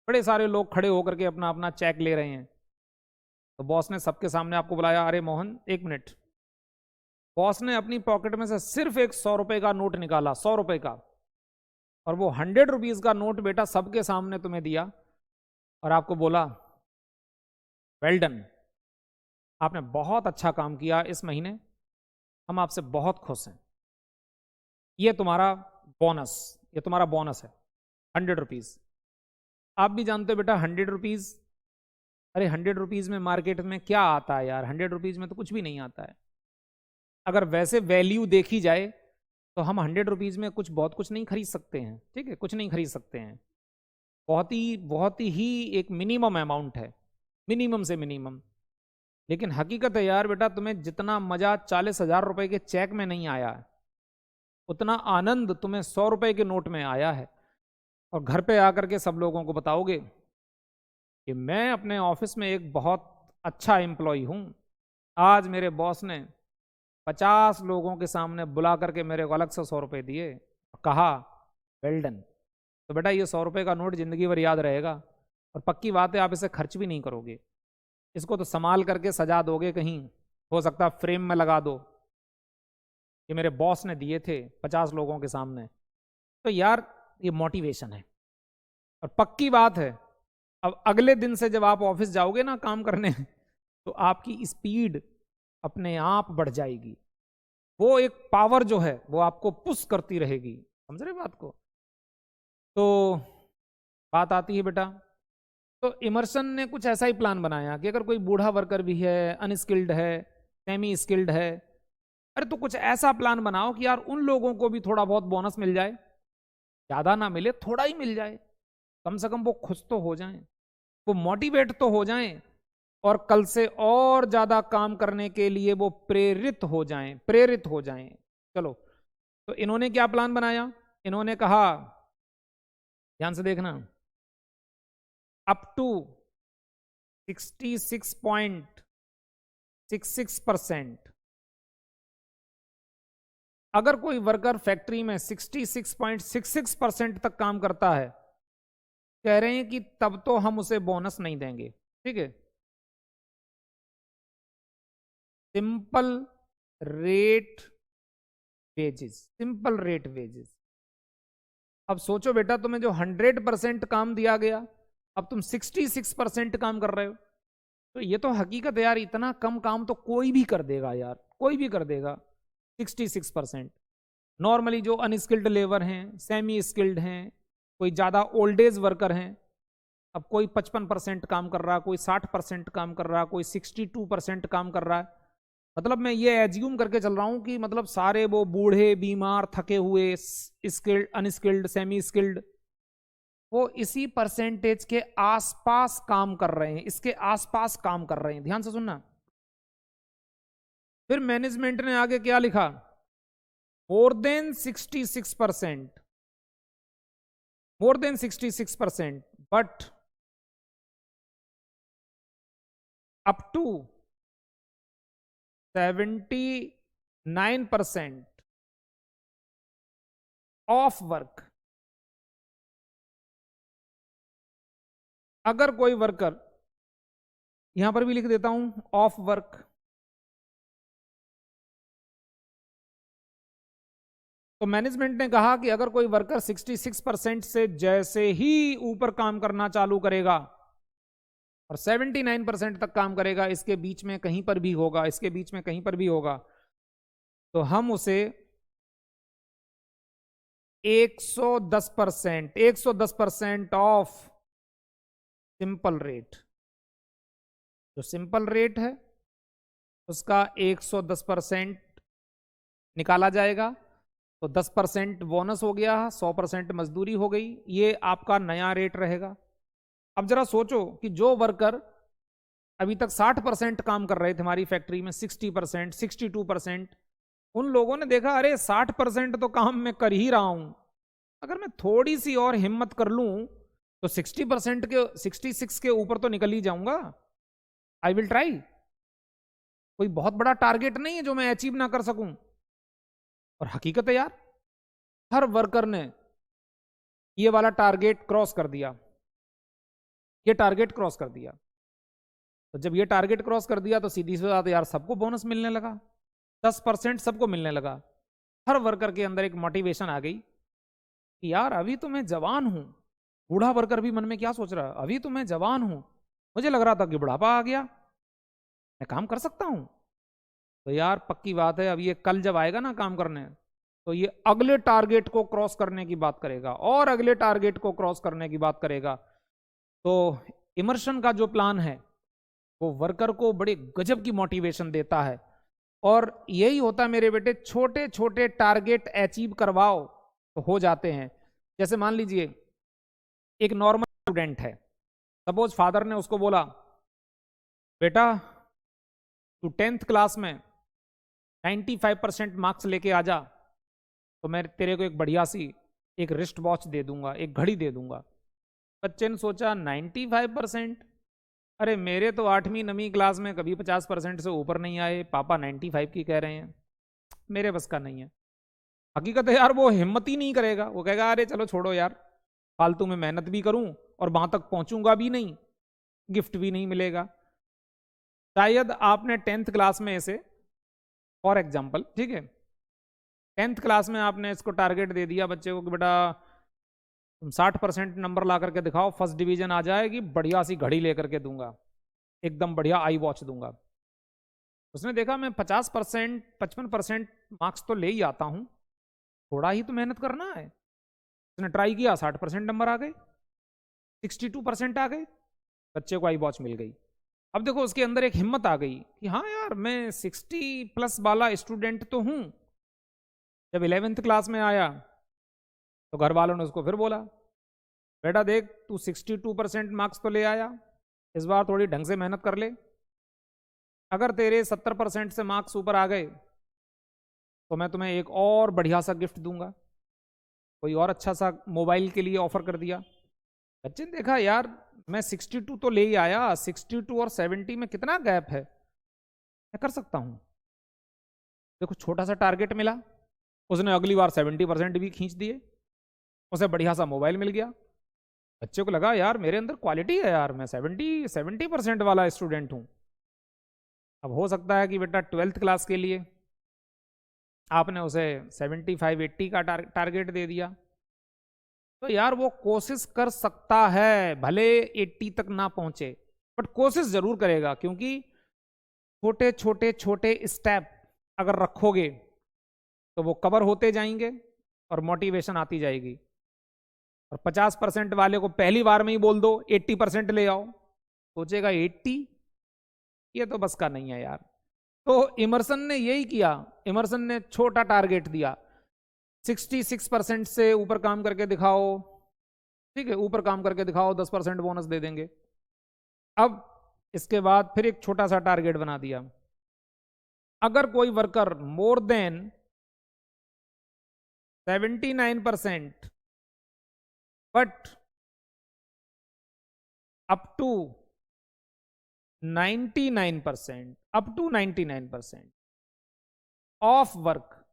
बड़े सारे लोग खड़े होकर के अपना अपना चेक ले रहे हैं। तो बॉस ने सबके सामने आपको बुलाया, अरे मोहन 1 मिनट। बॉस ने अपनी पॉकेट में से सिर्फ एक 100 रुपए का नोट निकाला, 100 रुपए का, और वो 100 रुपीज का नोट बेटा सबके सामने तुम्हें दिया और आपको बोला वेल डन, आपने बहुत अच्छा काम किया इस महीने, हम आपसे बहुत खुश हैं, ये तुम्हारा बोनस, ये तुम्हारा बोनस है 100 रुपीज। आप भी जानते हो बेटा 100 रुपीज, अरे 100 रुपीज में मार्केट में क्या आता है यार, 100 रुपीज में तो कुछ भी नहीं आता है। अगर वैसे वैल्यू देखी जाए तो हम 100 रुपीज़ में बहुत कुछ नहीं खरीद सकते हैं, ठीक है, कुछ नहीं खरीद सकते हैं। बहुत ही एक मिनिमम अमाउंट है, मिनिमम से मिनिमम। लेकिन हकीकत है यार बेटा, तुम्हें जितना मजा 40,000 रुपए के चेक में नहीं आया है, उतना आनंद तुम्हें 100 रुपए के नोट में आया है। और घर पे आकर के सब लोगों को बताओगे कि मैं अपने ऑफिस में एक बहुत अच्छा एम्प्लॉय हूं, आज मेरे बॉस ने 50 लोगों के सामने बुला करके मेरे को अलग से 100 रुपए दिए, कहा वेल डन। तो बेटा ये 100 रुपए का नोट जिंदगी भर याद रहेगा, और पक्की बात है आप इसे खर्च भी नहीं करोगे, इसको तो संभाल करके सजा दोगे, कहीं हो सकता है फ्रेम में लगा दो, ये मेरे बॉस ने दिए थे 50 लोगों के सामने। तो यार ये मोटिवेशन है। और पक्की बात है, अब अगले दिन से जब आप ऑफिस जाओगे ना काम करने, तो आपकी स्पीड अपने आप बढ़ जाएगी। वो एक पावर जो है वो आपको पुश करती रहेगी, समझ रहे बात को। तो बात आती है बेटा, तो इमर्सन ने कुछ ऐसा ही प्लान बनाया कि अगर कोई बूढ़ा वर्कर भी है, अनस्किल्ड है, सेमी स्किल्ड है, अरे तो कुछ ऐसा प्लान बनाओ कि यार उन लोगों को भी थोड़ा बहुत बोनस मिल जाए, ज्यादा ना मिले, थोड़ा ही मिल जाए, कम से कम वो खुश तो हो जाएं, वो मोटिवेट तो हो जाएं, और कल से और ज्यादा काम करने के लिए वो प्रेरित हो जाएं। चलो, तो इन्होंने क्या प्लान बनाया, इन्होंने कहा, ध्यान से देखना, अप टू 66.66%, अगर कोई वर्कर फैक्ट्री में 66.66% तक काम करता है, कह रहे हैं कि तब तो हम उसे बोनस नहीं देंगे, ठीक है। Simple rate wages, simple rate wages. अब सोचो बेटा, तुम्हें जो 100% काम दिया गया, अब तुम 66% काम कर रहे हो, तो ये तो हकीकत है यार, इतना कम काम तो कोई भी कर देगा यार, कोई भी कर देगा। 66% नॉर्मली जो अनस्किल्ड लेबर हैं, सेमी स्किल्ड हैं, कोई ज़्यादा ओल्ड एज वर्कर हैं, अब कोई 55% काम कर रहा है, कोई 60% काम कर रहा है, कोई 62% काम कर रहा है। मतलब मैं ये एज्यूम करके चल रहा हूं कि मतलब सारे वो बूढ़े, बीमार, थके हुए, स्किल्ड, अनस्किल्ड, सेमी स्किल्ड, वो इसी परसेंटेज के आसपास काम कर रहे हैं, इसके आसपास काम कर रहे हैं। ध्यान से सुनना। फिर मैनेजमेंट ने आगे क्या लिखा, more than 66%, more than 66%, but up to 79% of work. अगर कोई वर्कर, यहां पर भी लिख देता हूं ऑफ वर्क, तो मैनेजमेंट ने कहा कि अगर कोई वर्कर 66% से जैसे ही ऊपर काम करना चालू करेगा और 79% तक काम करेगा, इसके बीच में कहीं पर भी होगा, इसके बीच में कहीं पर भी होगा, तो हम उसे 110% ऑफ सिंपल रेट, जो सिंपल रेट है उसका 110% निकाला जाएगा। तो 10% बोनस हो गया, 100% मजदूरी हो गई, ये आपका नया रेट रहेगा। अब जरा सोचो कि जो वर्कर अभी तक 60% काम कर रहे थे हमारी फैक्ट्री में, 60%, 62%, उन लोगों ने देखा अरे 60% तो काम मैं कर ही रहा हूं, अगर मैं थोड़ी सी और हिम्मत कर लूं तो 60% के, 66 के ऊपर तो निकल ही जाऊंगा। I will try. कोई बहुत बड़ा टारगेट नहीं है जो मैं अचीव ना कर सकूं। और हकीकत है यार, हर वर्कर ने ये वाला टारगेट क्रॉस कर दिया, ये टारगेट क्रॉस कर दिया। तो जब ये टारगेट क्रॉस कर दिया तो सीधी सी बात यार, सबको बोनस मिलने लगा, 10% सबको मिलने लगा। हर वर्कर के अंदर एक मोटिवेशन आ गई कि यार अभी तो मैं जवान हूं। बूढ़ा वर्कर भी मन में क्या सोच रहा है, अभी तो मैं जवान हूं, मुझे लग रहा था कि बुढ़ापा आ गया, मैं काम कर सकता हूं। तो यार पक्की बात है, अब ये कल जब आएगा ना काम करने, तो ये अगले टारगेट को क्रॉस करने की बात करेगा और अगले टारगेट को क्रॉस करने की बात करेगा। तो इमर्शन का जो प्लान है वो वर्कर को बड़े गजब की मोटिवेशन देता है और यही होता मेरे बेटे, छोटे छोटे टारगेट अचीव करवाओ तो हो जाते हैं। जैसे मान लीजिए एक नॉर्मल स्टूडेंट है, सपोज फादर ने उसको बोला बेटा तू 10th क्लास में 95% मार्क्स लेके आ जा तो मैं तेरे को एक बढ़िया सी एक रिस्ट वॉच दे दूंगा, एक घड़ी दे दूंगा। बच्चे ने सोचा 95%, अरे मेरे तो 8वीं 9वीं क्लास में कभी 50% से ऊपर नहीं आए, पापा 95 की कह रहे हैं, मेरे बस का नहीं है। हकीकत है यार वो हिम्मत ही नहीं करेगा, वो कहेगा अरे चलो छोड़ो यार, फालतू में मेहनत भी करूं और वहां तक पहुंचूंगा भी नहीं, गिफ्ट भी नहीं मिलेगा। शायद आपने 10th क्लास में ऐसे, फॉर एग्जाम्पल, ठीक है, 10th क्लास में आपने इसको टारगेट दे दिया बच्चे को कि बेटा तुम 60% नंबर ला करके दिखाओ, फर्स्ट डिवीजन आ जाएगी, बढ़िया सी घड़ी लेकर के दूंगा, एकदम बढ़िया आई वॉच दूंगा। उसने देखा मैं 50% 55% मार्क्स तो ले ही आता हूं, थोड़ा ही तो मेहनत करना है। उसने ट्राई किया, 60% नंबर आ गए, 62% आ गए, बच्चे को आई वॉच मिल गई। अब देखो उसके अंदर एक हिम्मत आ गई कि हाँ यार मैं 60+ वाला स्टूडेंट तो हूं। जब 11th क्लास में आया तो घर वालों ने उसको फिर बोला बेटा देख तू 62% मार्क्स तो ले आया, इस बार थोड़ी ढंग से मेहनत कर ले, अगर तेरे 70% से मार्क्स ऊपर आ गए तो मैं तुम्हें एक और बढ़िया सा गिफ्ट दूंगा। कोई और अच्छा सा मोबाइल के लिए ऑफर कर दिया। बच्चे ने देखा यार मैं 62 तो ले ही आया, 62 और 70 में कितना गैप है, मैं कर सकता हूं। देखो छोटा सा टारगेट मिला, उसने अगली बार 70% भी खींच दिए, उसे बढ़िया सा मोबाइल मिल गया। बच्चे को लगा यार मेरे अंदर क्वालिटी है यार, मैं 70% वाला स्टूडेंट हूं। अब हो सकता है कि बेटा 12th क्लास के लिए आपने उसे 75-80 का टारगेट दे दिया, तो यार वो कोशिश कर सकता है, भले 80 तक ना पहुंचे बट कोशिश जरूर करेगा, क्योंकि छोटे छोटे छोटे स्टेप अगर रखोगे तो वो कवर होते जाएंगे और मोटिवेशन आती जाएगी। और 50% वाले को पहली बार में ही बोल दो 80% ले आओ, सोचेगा 80, ये तो बस का नहीं है यार। तो इमर्सन ने यही किया, इमर्सन ने छोटा टारगेट दिया, 66% से ऊपर काम करके दिखाओ, ठीक है, ऊपर काम करके दिखाओ, 10% बोनस दे देंगे। अब इसके बाद फिर एक छोटा सा टारगेट बना दिया, अगर कोई worker more than 79% but up to 99%, up to 99% of work,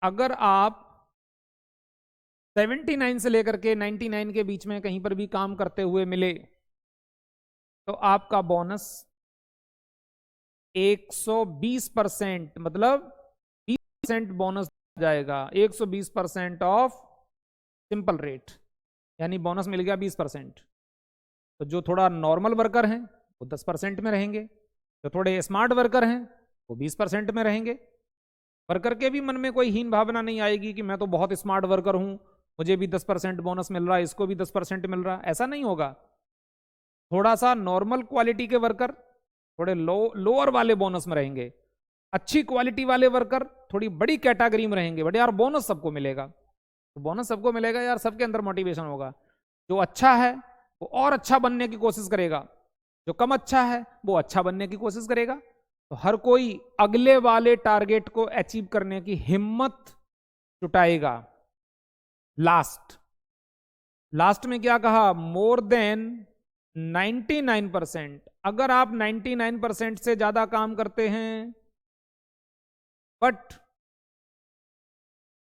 अगर आप 79 से लेकर के 99 के बीच में कहीं पर भी काम करते हुए मिले तो आपका बोनस 120%, मतलब 20% बोनस जाएगा, 120% ऑफ सिंपल रेट, यानी बोनस मिल गया 20%। तो जो थोड़ा नॉर्मल वर्कर हैं वो 10% में रहेंगे, जो थोड़े स्मार्ट वर्कर हैं वो 20% में रहेंगे। वर्कर के भी मन में कोई हीन भावना नहीं आएगी कि मैं तो बहुत स्मार्ट वर्कर हूं, मुझे भी 10% बोनस मिल रहा है, इसको भी 10% मिल रहा है, ऐसा नहीं होगा। थोड़ा सा नॉर्मल क्वालिटी के वर्कर थोड़े लोअर वाले बोनस में रहेंगे, अच्छी क्वालिटी वाले वर्कर थोड़ी बड़ी कैटेगरी में रहेंगे, बट यार बोनस सबको मिलेगा। तो बोनस सबको मिलेगा यार, सबके अंदर मोटिवेशन होगा। जो अच्छा है वो और अच्छा बनने की कोशिश करेगा, जो कम अच्छा है वो अच्छा बनने की कोशिश करेगा। तो हर कोई अगले वाले टारगेट को अचीव करने की हिम्मत जुटाएगा। लास्ट में क्या कहा, मोर देन 99%, अगर आप 99% से ज्यादा काम करते हैं बट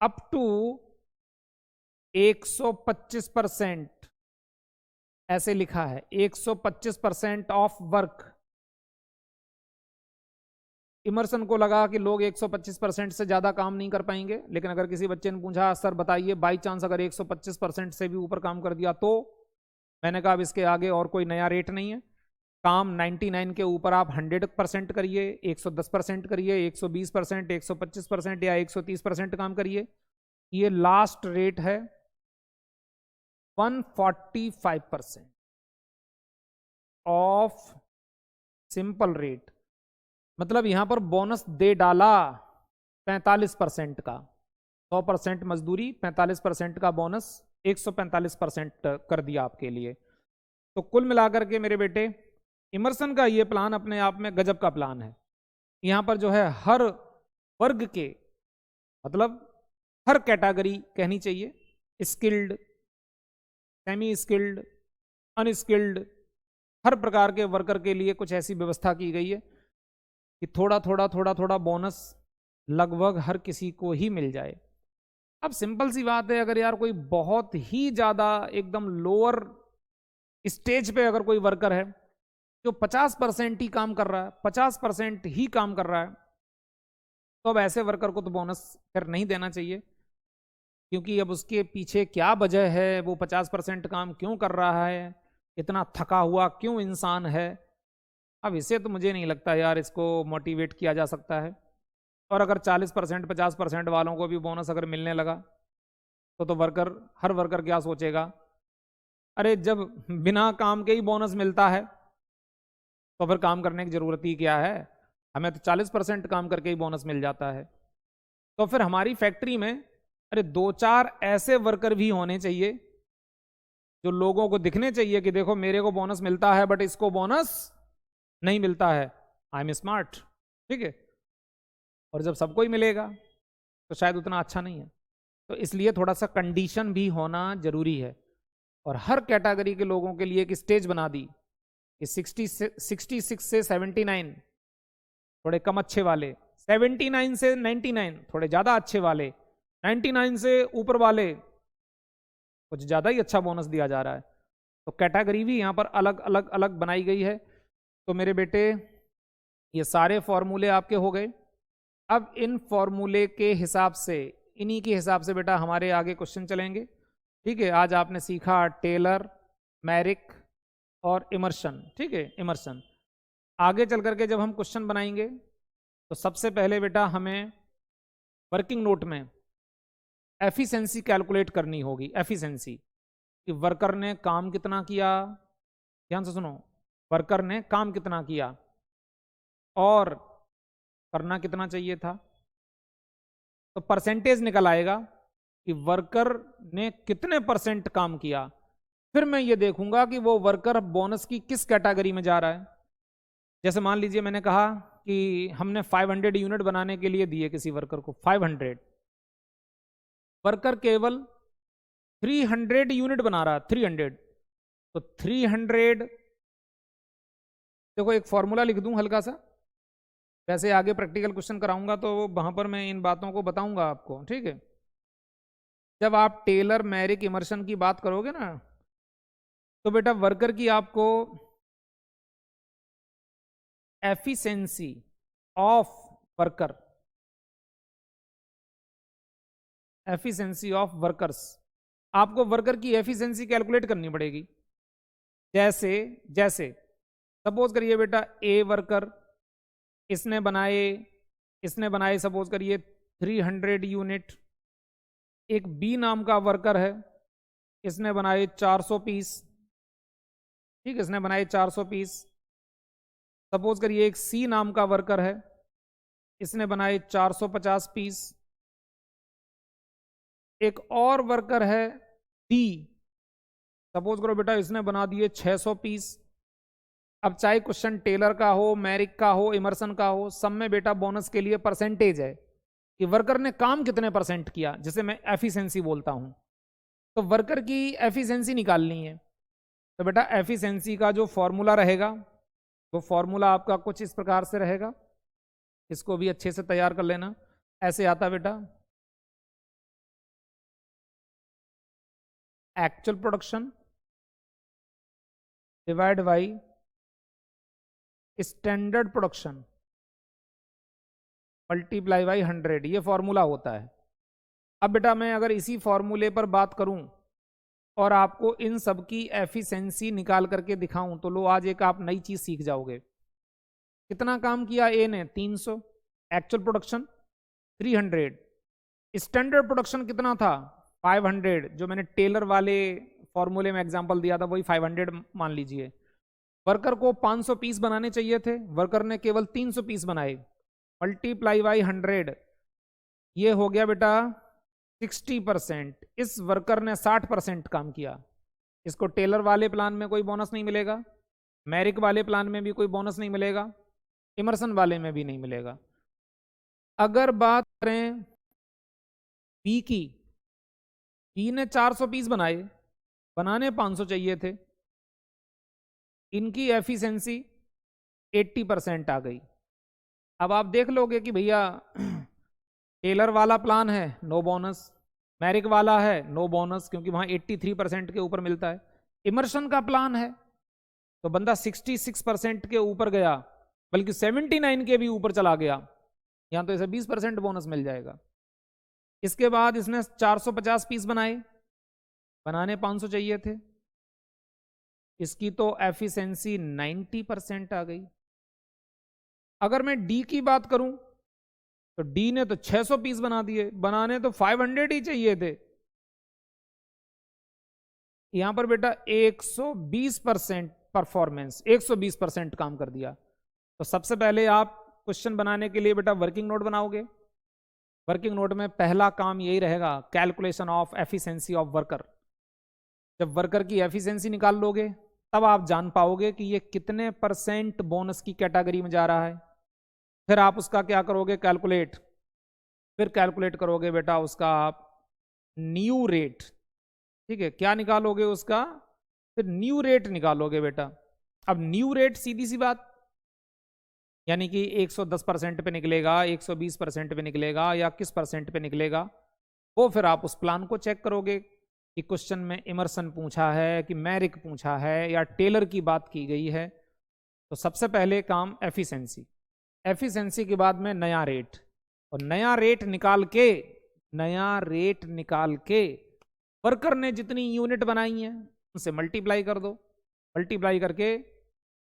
अप टू 125%, ऐसे लिखा है 125% ऑफ वर्क। इमर्सन को लगा कि लोग 125% से ज्यादा काम नहीं कर पाएंगे, लेकिन अगर किसी बच्चे ने पूछा सर बताइए बाई चांस अगर 125% से भी ऊपर काम कर दिया तो, मैंने कहा अब इसके आगे और कोई नया रेट नहीं है, काम 99 के ऊपर आप 100% करिए, 110% करिए, 120%, 125% या 130% काम करिए, ये लास्ट रेट है 145% ऑफ सिंपल रेट। मतलब यहां पर बोनस दे डाला 45% का, 100% मजदूरी, 45% का बोनस, 145% कर दिया आपके लिए। तो कुल मिलाकर के मेरे बेटे इमर्सन का ये प्लान अपने आप में गजब का प्लान है। यहां पर जो है हर वर्ग के, मतलब हर कैटेगरी कहनी चाहिए, स्किल्ड, सेमी स्किल्ड, अनस्किल्ड, हर प्रकार के वर्कर के लिए कुछ ऐसी व्यवस्था की गई है कि थोड़ा थोड़ा थोड़ा थोड़ा बोनस लगभग हर किसी को ही मिल जाए। अब सिंपल सी बात है, अगर यार कोई बहुत ही ज्यादा एकदम लोअर स्टेज पे अगर कोई वर्कर है जो 50% ही काम कर रहा है, 50% ही काम कर रहा है, तो अब ऐसे वर्कर को तो बोनस फिर नहीं देना चाहिए, क्योंकि अब उसके पीछे क्या वजह है, वो 50% काम क्यों कर रहा है, इतना थका हुआ क्यों इंसान है। अब इसे तो मुझे नहीं लगता यार इसको मोटिवेट किया जा सकता है। और अगर 40% 50% वालों को भी बोनस अगर मिलने लगा तो वर्कर, हर वर्कर क्या सोचेगा, अरे जब बिना काम के ही बोनस मिलता है तो फिर काम करने की जरूरत ही क्या है, हमें तो 40% काम करके ही बोनस मिल जाता है। तो फिर हमारी फैक्ट्री में अरे 2-4 ऐसे वर्कर भी होने चाहिए जो लोगों को दिखने चाहिए कि देखो मेरे को बोनस मिलता है बट इसको बोनस नहीं मिलता है, आई एम स्मार्ट, ठीक है। और जब सबको ही मिलेगा तो शायद उतना अच्छा नहीं है। तो इसलिए थोड़ा सा कंडीशन भी होना जरूरी है। और हर कैटेगरी के लोगों के लिए एक स्टेज बना दी कि 66 से 79 थोड़े कम अच्छे वाले, 79 से 99 थोड़े ज्यादा अच्छे वाले, 99 से ऊपर वाले कुछ ज्यादा ही अच्छा बोनस दिया जा रहा है। तो कैटेगरी भी यहाँ पर अलग अलग अलग बनाई गई है। तो मेरे बेटे ये सारे फॉर्मूले आपके हो गए। अब इन फॉर्मूले के हिसाब से, इन्हीं के हिसाब से बेटा हमारे आगे क्वेश्चन चलेंगे, ठीक है। आज आपने सीखा टेलर, मैरिक और इमर्शन, ठीक है, इमर्शन। आगे चल करके जब हम क्वेश्चन बनाएंगे तो सबसे पहले बेटा हमें वर्किंग नोट में एफिशिएंसी कैलकुलेट करनी होगी। एफिशिएंसी कि वर्कर ने काम कितना किया, ध्यान से सुनो, वर्कर ने काम कितना किया और करना कितना चाहिए था। तो परसेंटेज निकल आएगा कि वर्कर ने कितने परसेंट काम किया। फिर मैं ये देखूंगा कि वो वर्कर बोनस की किस कैटेगरी में जा रहा है। जैसे मान लीजिए मैंने कहा कि हमने 500 यूनिट बनाने के लिए दिए किसी वर्कर को 500, वर्कर केवल 300 यूनिट बना रहा है, 300, तो 300, देखो एक फॉर्मूला लिख दूं हल्का सा, वैसे आगे प्रैक्टिकल क्वेश्चन कराऊंगा तो वहां पर मैं इन बातों को बताऊंगा आपको, ठीक है। जब आप टेलर, मैरिक, इमर्शन की बात करोगे ना तो बेटा वर्कर की आपको efficiency of worker, efficiency of workers, आपको वर्कर की एफिशिएंसी कैलकुलेट करनी पड़ेगी। जैसे जैसे सपोज करिए बेटा ए वर्कर, इसने बनाए सपोज करिए 300 यूनिट। एक बी नाम का वर्कर है, इसने बनाए 400 पीस, ठीक है, इसने बनाए 400 पीस। सपोज करिए एक सी नाम का वर्कर है, इसने बनाए 450 पीस। एक और वर्कर है डी, सपोज करो बेटा इसने बना दिए 600 पीस। अब चाहे क्वेश्चन टेलर का हो, मैरिक का हो, इमर्सन का हो, सब में बेटा बोनस के लिए परसेंटेज है कि वर्कर ने काम कितने परसेंट किया, जिसे मैं एफिशिएंसी बोलता हूं। तो वर्कर की एफिशिएंसी निकालनी है। तो बेटा एफिशिएंसी का जो फॉर्मूला रहेगा वो फॉर्मूला आपका कुछ इस प्रकार से रहेगा, इसको भी अच्छे से तैयार कर लेना। ऐसे आता बेटा, actual production divide by standard production multiply by 100, ये फॉर्मूला होता है। अब बेटा मैं अगर इसी फॉर्मूले पर बात करूं और आपको इन सब की एफिशिएंसी निकाल करके दिखाऊं तो लो आज एक आप नई चीज सीख जाओगे। कितना काम किया ए ने, 300, एक्चुअल प्रोडक्शन 300, स्टैंडर्ड प्रोडक्शन कितना था 500, जो मैंने टेलर वाले फॉर्मूले में एग्जांपल दिया था वही 500 मान लीजिए। वर्कर को 500 पीस बनाने चाहिए थे, वर्कर ने केवल 300 पीस बनाए, मल्टीप्लाई बाई 100, ये हो गया बेटा 60%। इस वर्कर ने 60% काम किया। इसको टेलर वाले प्लान में कोई बोनस नहीं मिलेगा, मैरिक वाले प्लान में भी कोई बोनस नहीं मिलेगा, इमर्सन वाले में भी नहीं मिलेगा। अगर बात करें बी की, बी ने 400 पीस बनाए, बनाने 500 चाहिए थे, इनकी एफिशिएंसी 80% आ गई। अब आप देख लोगे कि भैया टेलर वाला प्लान है नो बोनस, मैरिक वाला है नो बोनस क्योंकि वहां 83% के ऊपर मिलता है, इमर्सन का प्लान है तो बंदा 66% के ऊपर गया, बल्कि 79 के भी ऊपर चला गया, यहां तो इसे 20% बोनस मिल जाएगा। इसके बाद इसने 450 पीस बनाए, बनाने 500 चाहिए थे, इसकी तो एफिशिएंसी 90% आ गई। अगर मैं डी की बात करूं तो डी ने तो 600 पीस बना दिए, बनाने तो 500 ही चाहिए थे, यहां पर बेटा 120% परफॉर्मेंस, 120% काम कर दिया। तो सबसे पहले आप क्वेश्चन बनाने के लिए बेटा वर्किंग नोट बनाओगे। वर्किंग नोट में पहला काम यही रहेगा, calculation of efficiency of worker. जब वर्कर की एफिशिएंसी निकाल लोगे तब आप जान पाओगे कि ये कितने % बोनस की कैटेगरी में जा रहा है। फिर आप उसका क्या करोगे, कैलकुलेट, फिर कैलकुलेट करोगे बेटा उसका आप न्यू रेट, ठीक है, क्या निकालोगे उसका, फिर न्यू रेट निकालोगे बेटा। अब न्यू रेट सीधी सी बात, यानी कि 110% पे निकलेगा, 120% पे निकलेगा या किस % पे निकलेगा, वो फिर आप उस प्लान को चेक करोगे कि क्वेश्चन में इमर्सन पूछा है कि मैरिक पूछा है या टेलर की बात की गई है। तो सबसे पहले काम एफिशिएंसी, एफिशिएंसी के बाद में नया रेट, और नया रेट निकाल के वर्कर ने जितनी यूनिट बनाई है उनसे मल्टीप्लाई कर दो, मल्टीप्लाई करके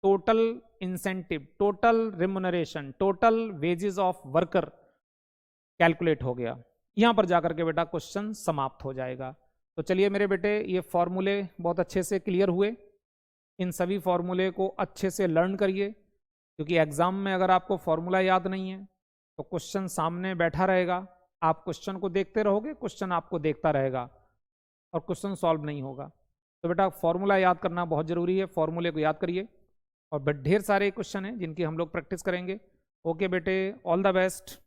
total incentive, total remuneration, total wages of worker calculate हो गया। यहां पर जाकर के बेटा क्वेश्चन समाप्त हो जाएगा। तो चलिए मेरे बेटे, ये फॉर्मूले बहुत अच्छे से क्लियर हुए, इन सभी फॉर्मूले को अच्छे से लर्न करिए, क्योंकि एग्जाम में अगर आपको फॉर्मूला याद नहीं है तो क्वेश्चन सामने बैठा रहेगा, आप क्वेश्चन को देखते रहोगे, क्वेश्चन आपको देखता रहेगा और क्वेश्चन सॉल्व नहीं होगा। तो बेटा फॉर्मूला याद करना बहुत जरूरी है, फॉर्मूले को याद करिए, और ढेर सारे क्वेश्चन हैं जिनकी हम लोग प्रैक्टिस करेंगे। ओके बेटे, ऑल द बेस्ट।